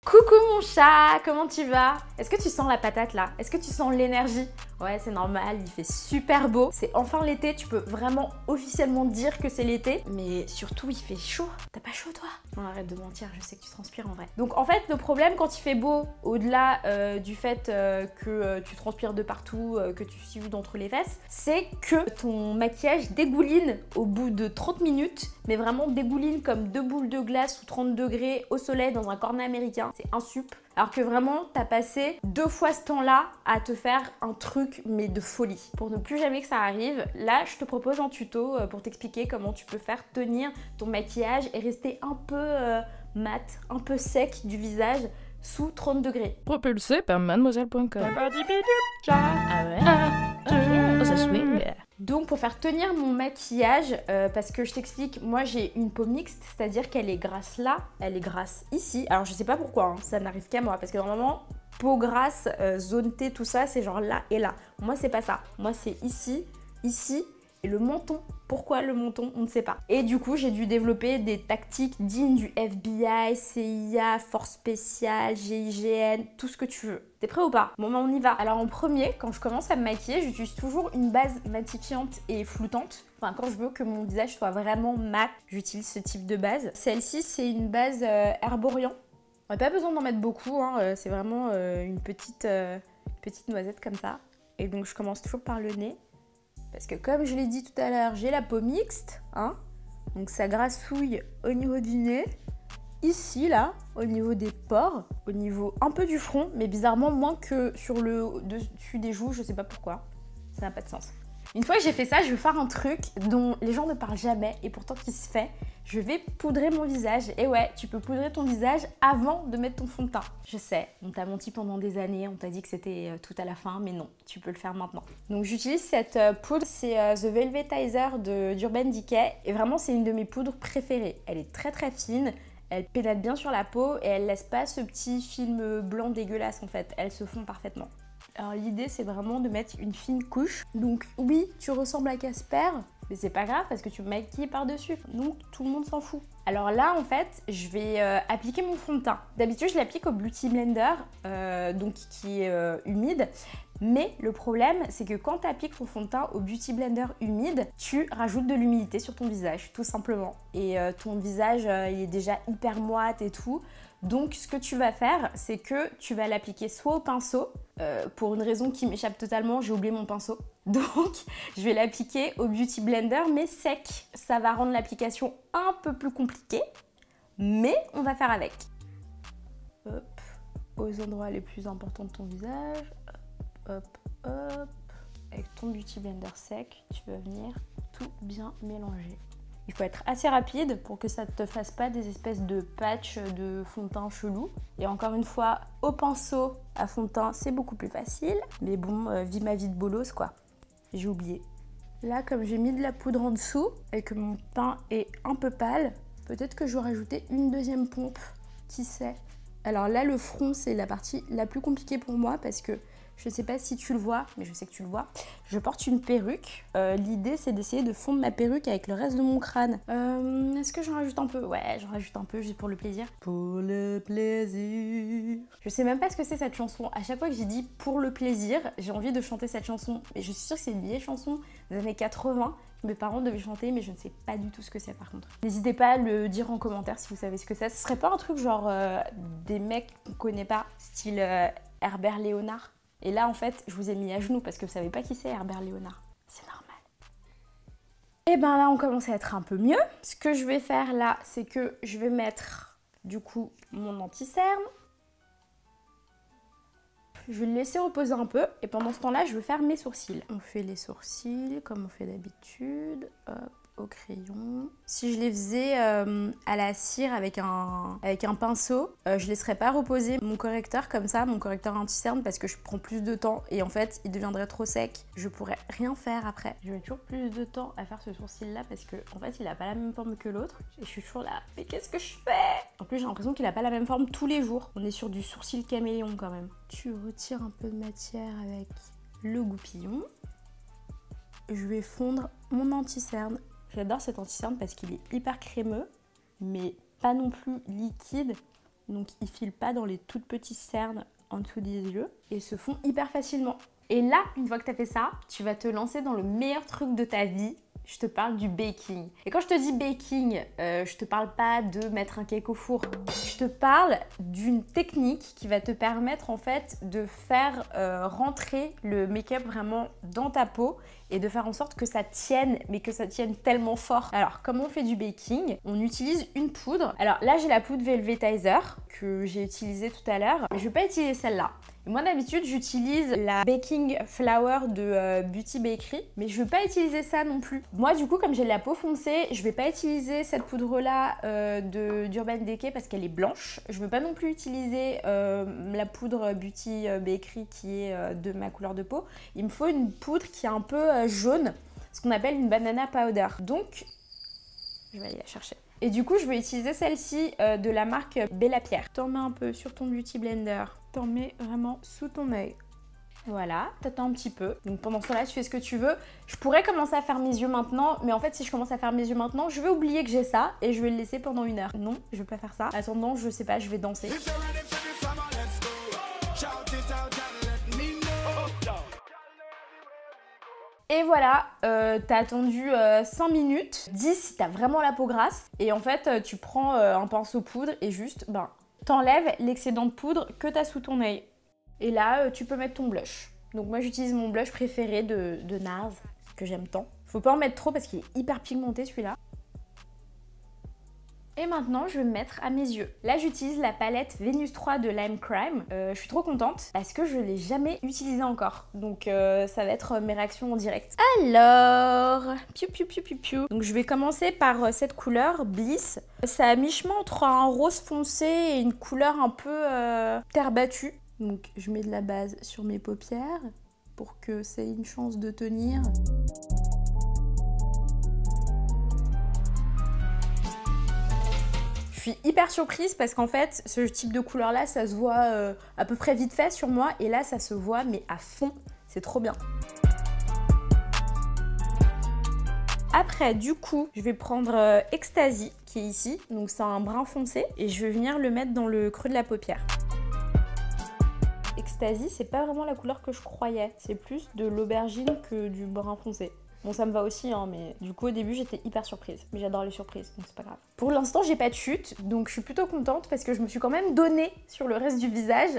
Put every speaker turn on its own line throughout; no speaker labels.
Coucou mon chat, comment tu vas? Est-ce que tu sens la patate là? Est-ce que tu sens l'énergie? Ouais, c'est normal, il fait super beau. C'est enfin l'été, tu peux vraiment officiellement dire que c'est l'été. Mais surtout, il fait chaud. T'as pas chaud toi? Non, arrête de mentir, je sais que tu transpires en vrai. Donc en fait, le problème quand il fait beau, au-delà du fait que tu transpires de partout, que tu sues d'entre les fesses, c'est que ton maquillage dégouline au bout de 30 minutes, mais vraiment dégouline comme deux boules de glace sous 30 degrés au soleil dans un cornet américain. C'est insup. Alors que vraiment, t'as passé 2 fois ce temps-là à te faire un truc, mais de folie. Pour ne plus jamais que ça arrive, là, je te propose un tuto pour t'expliquer comment tu peux faire tenir ton maquillage et rester un peu mat, un peu sec du visage sous 30 degrés.
Propulsé par mademoiselle.com.
Ah ouais?
Oh, ça swing.
Donc pour faire tenir mon maquillage, parce que je t'explique, moi j'ai une peau mixte, c'est-à-dire qu'elle est grasse là, elle est grasse ici. Alors je sais pas pourquoi, hein, ça n'arrive qu'à moi, parce que normalement, peau grasse, zone T, tout ça, c'est genre là et là. Moi c'est pas ça, moi c'est ici, ici et le menton. Pourquoi le menton? On ne sait pas. Et du coup, j'ai dû développer des tactiques dignes du FBI, CIA, Force Spéciale, GIGN, tout ce que tu veux. T'es prêt ou pas? Bon bah on y va. Alors en premier, quand je commence à me maquiller, j'utilise toujours une base matifiante et floutante. Enfin, quand je veux que mon visage soit vraiment mat, j'utilise ce type de base. Celle-ci, c'est une base Herborian. On n'a pas besoin d'en mettre beaucoup, hein. C'est vraiment une petite noisette comme ça. Et donc je commence toujours par le nez. Parce que comme je l'ai dit tout à l'heure, j'ai la peau mixte, hein, donc ça grassouille au niveau du nez, ici là, au niveau des pores, au niveau un peu du front, mais bizarrement moins que sur le dessus des joues, je sais pas pourquoi, ça n'a pas de sens. Une fois que j'ai fait ça, je vais faire un truc dont les gens ne parlent jamais et pourtant qui se fait. Je vais poudrer mon visage. Et ouais, tu peux poudrer ton visage avant de mettre ton fond de teint. Je sais, on t'a menti pendant des années, on t'a dit que c'était tout à la fin, mais non, tu peux le faire maintenant. Donc j'utilise cette poudre, c'est The Velvetizer d'Urban Decay. Et vraiment, c'est une de mes poudres préférées. Elle est très très fine. Elle pénètre bien sur la peau et elle laisse pas ce petit film blanc dégueulasse en fait. Elles se fond parfaitement. Alors l'idée c'est vraiment de mettre une fine couche. Donc oui, tu ressembles à Casper, mais c'est pas grave parce que tu me maquilles par-dessus. Donc tout le monde s'en fout. Alors là en fait, je vais appliquer mon fond de teint. D'habitude je l'applique au Beauty Blender, donc qui est humide. Mais le problème, c'est que quand tu appliques ton fond de teint au Beauty Blender humide, tu rajoutes de l'humidité sur ton visage, tout simplement. Et ton visage, il est déjà hyper moite et tout. Donc ce que tu vas faire, c'est que tu vas l'appliquer soit au pinceau, pour une raison qui m'échappe totalement, j'ai oublié mon pinceau. Donc je vais l'appliquer au Beauty Blender, mais sec. Ça va rendre l'application un peu plus compliquée, mais on va faire avec. Hop, aux endroits les plus importants de ton visage. Hop, hop. Avec ton Beauty Blender sec, tu vas venir tout bien mélanger. Il faut être assez rapide pour que ça ne te fasse pas des espèces de patchs de fond de teint chelou. Et encore une fois, au pinceau à fond de teint, c'est beaucoup plus facile. Mais bon, vis ma vie de bolos quoi. J'ai oublié. Là, comme j'ai mis de la poudre en dessous et que mon teint est un peu pâle, peut-être que je vais rajouter une deuxième pompe. Qui sait? Alors là, le front, c'est la partie la plus compliquée pour moi parce que je sais pas si tu le vois, mais je sais que tu le vois. Je porte une perruque. L'idée, c'est d'essayer de fondre ma perruque avec le reste de mon crâne. Est-ce que j'en rajoute un peu? Ouais, j'en rajoute un peu juste pour le plaisir. Pour le plaisir. Je sais même pas ce que c'est cette chanson. À chaque fois que j'ai dit pour le plaisir, j'ai envie de chanter cette chanson. Mais je suis sûre que c'est une vieille chanson des années 80 que mes parents devaient chanter, mais je ne sais pas du tout ce que c'est par contre. N'hésitez pas à le dire en commentaire si vous savez ce que c'est. Ce serait pas un truc genre des mecs qu'on connaît pas, style Herbert Léonard? Et là, en fait, je vous ai mis à genoux parce que vous savez pas qui c'est Herbert Léonard. C'est normal. Et ben là, on commence à être un peu mieux. Ce que je vais faire là, c'est que je vais mettre, du coup, mon anti-cerne. Je vais le laisser reposer un peu. Et pendant ce temps-là, je vais faire mes sourcils. On fait les sourcils comme on fait d'habitude. Hop. Au crayon. Si je les faisais à la cire avec un pinceau, je laisserais pas reposer mon correcteur comme ça, mon correcteur anti-cerne, parce que je prends plus de temps et en fait il deviendrait trop sec. Je pourrais rien faire après. Je mets toujours plus de temps à faire ce sourcil là parce que en fait il a pas la même forme que l'autre et je suis toujours là. Mais qu'est-ce que je fais? En plus j'ai l'impression qu'il a pas la même forme tous les jours. On est sur du sourcil caméléon quand même. Tu retires un peu de matière avec le goupillon. Je vais fondre mon anti-cerne. J'adore cet anti-cerne parce qu'il est hyper crémeux, mais pas non plus liquide. Donc ils filent pas dans les toutes petites cernes en dessous des yeux et se font hyper facilement. Et là, une fois que tu as fait ça, tu vas te lancer dans le meilleur truc de ta vie. Je te parle du baking. Et quand je te dis baking, je te parle pas de mettre un cake au four. Je te parle d'une technique qui va te permettre en fait de faire rentrer le make-up vraiment dans ta peau et de faire en sorte que ça tienne, mais que ça tienne tellement fort. Alors, comment on fait du baking? On utilise une poudre. Alors là, j'ai la poudre Velvetizer que j'ai utilisée tout à l'heure. Je vais pas utiliser celle-là. Moi d'habitude j'utilise la baking flour de Beauty Bakery, mais je ne veux pas utiliser ça non plus. Moi du coup comme j'ai la peau foncée, je ne vais pas utiliser cette poudre là d'Urban Decay parce qu'elle est blanche. Je ne veux pas non plus utiliser la poudre Beauty Bakery qui est de ma couleur de peau. Il me faut une poudre qui est un peu jaune, ce qu'on appelle une banana powder. Donc je vais aller la chercher. Et du coup, je vais utiliser celle-ci de la marque Bella Pierre. T'en mets un peu sur ton Beauty Blender. T'en mets vraiment sous ton œil. Voilà, t'attends un petit peu. Donc pendant ce temps-là, tu fais ce que tu veux. Je pourrais commencer à faire mes yeux maintenant, mais en fait, si je commence à faire mes yeux maintenant, je vais oublier que j'ai ça et je vais le laisser pendant 1 heure. Non, je vais pas faire ça. Attendant, je sais pas, je vais danser. Et voilà, t'as attendu 5 minutes, 10 si t'as vraiment la peau grasse. Et en fait, tu prends un pinceau poudre et juste, t'enlèves l'excédent de poudre que t'as sous ton œil. Et là, tu peux mettre ton blush. Donc moi, j'utilise mon blush préféré de NARS, que j'aime tant. Faut pas en mettre trop parce qu'il est hyper pigmenté celui-là. Et maintenant, je vais me mettre à mes yeux. Là, j'utilise la palette Venus 3 de Lime Crime. Je suis trop contente parce que je ne l'ai jamais utilisée encore. Donc, ça va être mes réactions en direct. Alors, piou piou piou piou piou. Donc, je vais commencer par cette couleur Bliss. C'est à mi-chemin entre un rose foncé et une couleur un peu terre battue. Donc, je mets de la base sur mes paupières pour que ça ait une chance de tenir. Je suis hyper surprise parce qu'en fait, ce type de couleur là, ça se voit à peu près vite fait sur moi et là, ça se voit mais à fond, c'est trop bien. Après, du coup, je vais prendre Ecstasy qui est ici, donc c'est un brun foncé et je vais venir le mettre dans le creux de la paupière. Ecstasy, c'est pas vraiment la couleur que je croyais, c'est plus de l'aubergine que du brun foncé. Bon, ça me va aussi, hein, mais du coup, au début, j'étais hyper surprise. Mais j'adore les surprises, donc c'est pas grave. Pour l'instant, j'ai pas de chute, donc je suis plutôt contente parce que je me suis quand même donnée sur le reste du visage.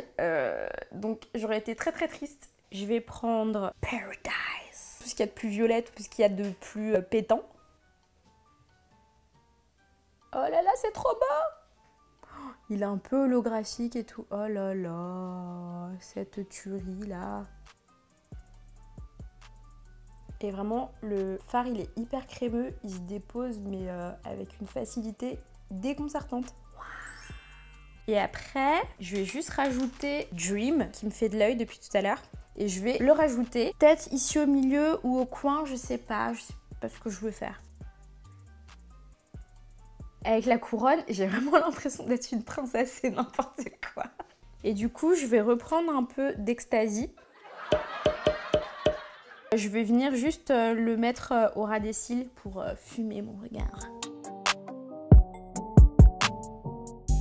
Donc, j'aurais été très très triste. Je vais prendre Paradise. Tout ce qu'il y a de plus violet, tout ce qu'il y a de plus pétant. Oh là là, c'est trop beau! Il est un peu holographique et tout. Oh là là, cette tuerie là. Et vraiment, le fard, il est hyper crémeux, il se dépose, mais avec une facilité déconcertante. Et après, je vais juste rajouter Dream, qui me fait de l'œil depuis tout à l'heure. Et je vais le rajouter, peut-être ici au milieu ou au coin, je sais pas ce que je veux faire. Avec la couronne, j'ai vraiment l'impression d'être une princesse, c'est n'importe quoi. Et du coup, je vais reprendre un peu d'Ecstasy. Je vais venir juste le mettre au ras des cils pour fumer mon regard.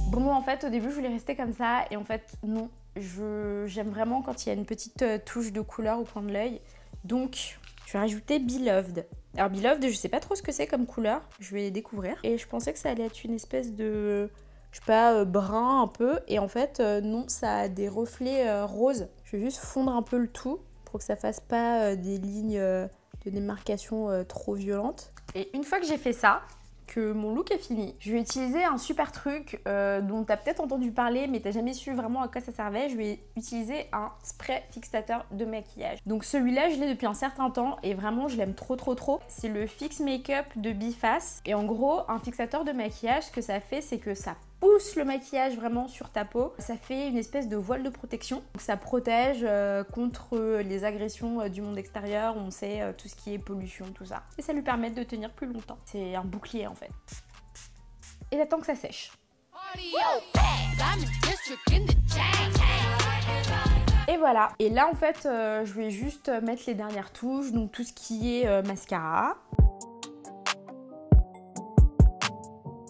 Bon, en fait, au début, je voulais rester comme ça. Et en fait, non. J'aime vraiment quand il y a une petite touche de couleur au coin de l'œil. Donc, je vais rajouter Beloved. Alors, Beloved, je sais pas trop ce que c'est comme couleur. Je vais découvrir. Et je pensais que ça allait être une espèce de, je sais pas, brun un peu. Et en fait, non, ça a des reflets roses. Je vais juste fondre un peu le tout, pour que ça fasse pas des lignes de démarcation trop violentes. Et une fois que j'ai fait ça, que mon look est fini, je vais utiliser un super truc dont tu as peut-être entendu parler mais tu n'as jamais su vraiment à quoi ça servait. Je vais utiliser un spray fixateur de maquillage. Donc celui-là, je l'ai depuis un certain temps et vraiment je l'aime trop trop trop. C'est le Fix Makeup de Biface. Et en gros, un fixateur de maquillage, ce que ça fait, c'est que ça pousse le maquillage vraiment sur ta peau. Ça fait une espèce de voile de protection. Donc ça protège contre les agressions du monde extérieur. On sait tout ce qui est pollution, tout ça. Et ça lui permet de tenir plus longtemps. C'est un bouclier en fait. Et j'attends que ça sèche. Et voilà. Et là en fait, je vais juste mettre les dernières touches. Donc tout ce qui est mascara.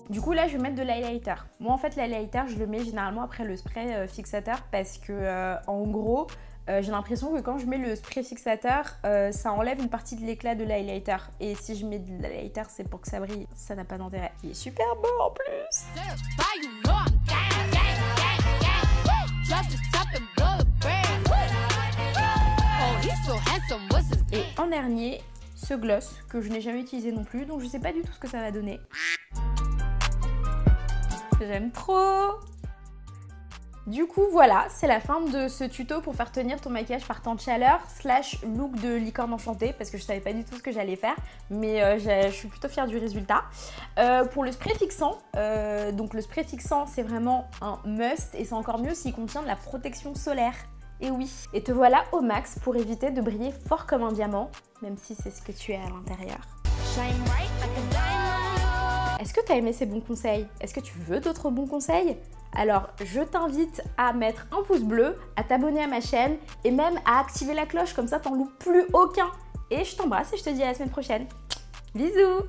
Du coup là je vais mettre de l'highlighter. Moi en fait l'highlighter je le mets généralement après le spray fixateur parce que en gros j'ai l'impression que quand je mets le spray fixateur ça enlève une partie de l'éclat de l'highlighter. Et si je mets de l'highlighter c'est pour que ça brille, ça n'a pas d'intérêt. Il est super beau en plus. Et en dernier, ce gloss que je n'ai jamais utilisé non plus, donc je sais pas du tout ce que ça va donner. J'aime trop! Du coup voilà, c'est la fin de ce tuto pour faire tenir ton maquillage par temps de chaleur / look de licorne enchantée parce que je savais pas du tout ce que j'allais faire mais je suis plutôt fière du résultat. Pour le spray fixant, donc le spray fixant c'est vraiment un must et c'est encore mieux s'il contient de la protection solaire. Et oui, et te voilà au max pour éviter de briller fort comme un diamant, même si c'est ce que tu es à l'intérieur. Est-ce que tu as aimé ces bons conseils? Est-ce que tu veux d'autres bons conseils? Alors, je t'invite à mettre un pouce bleu, à t'abonner à ma chaîne et même à activer la cloche, comme ça t'en loupes plus aucun. Et je t'embrasse et je te dis à la semaine prochaine. Bisous!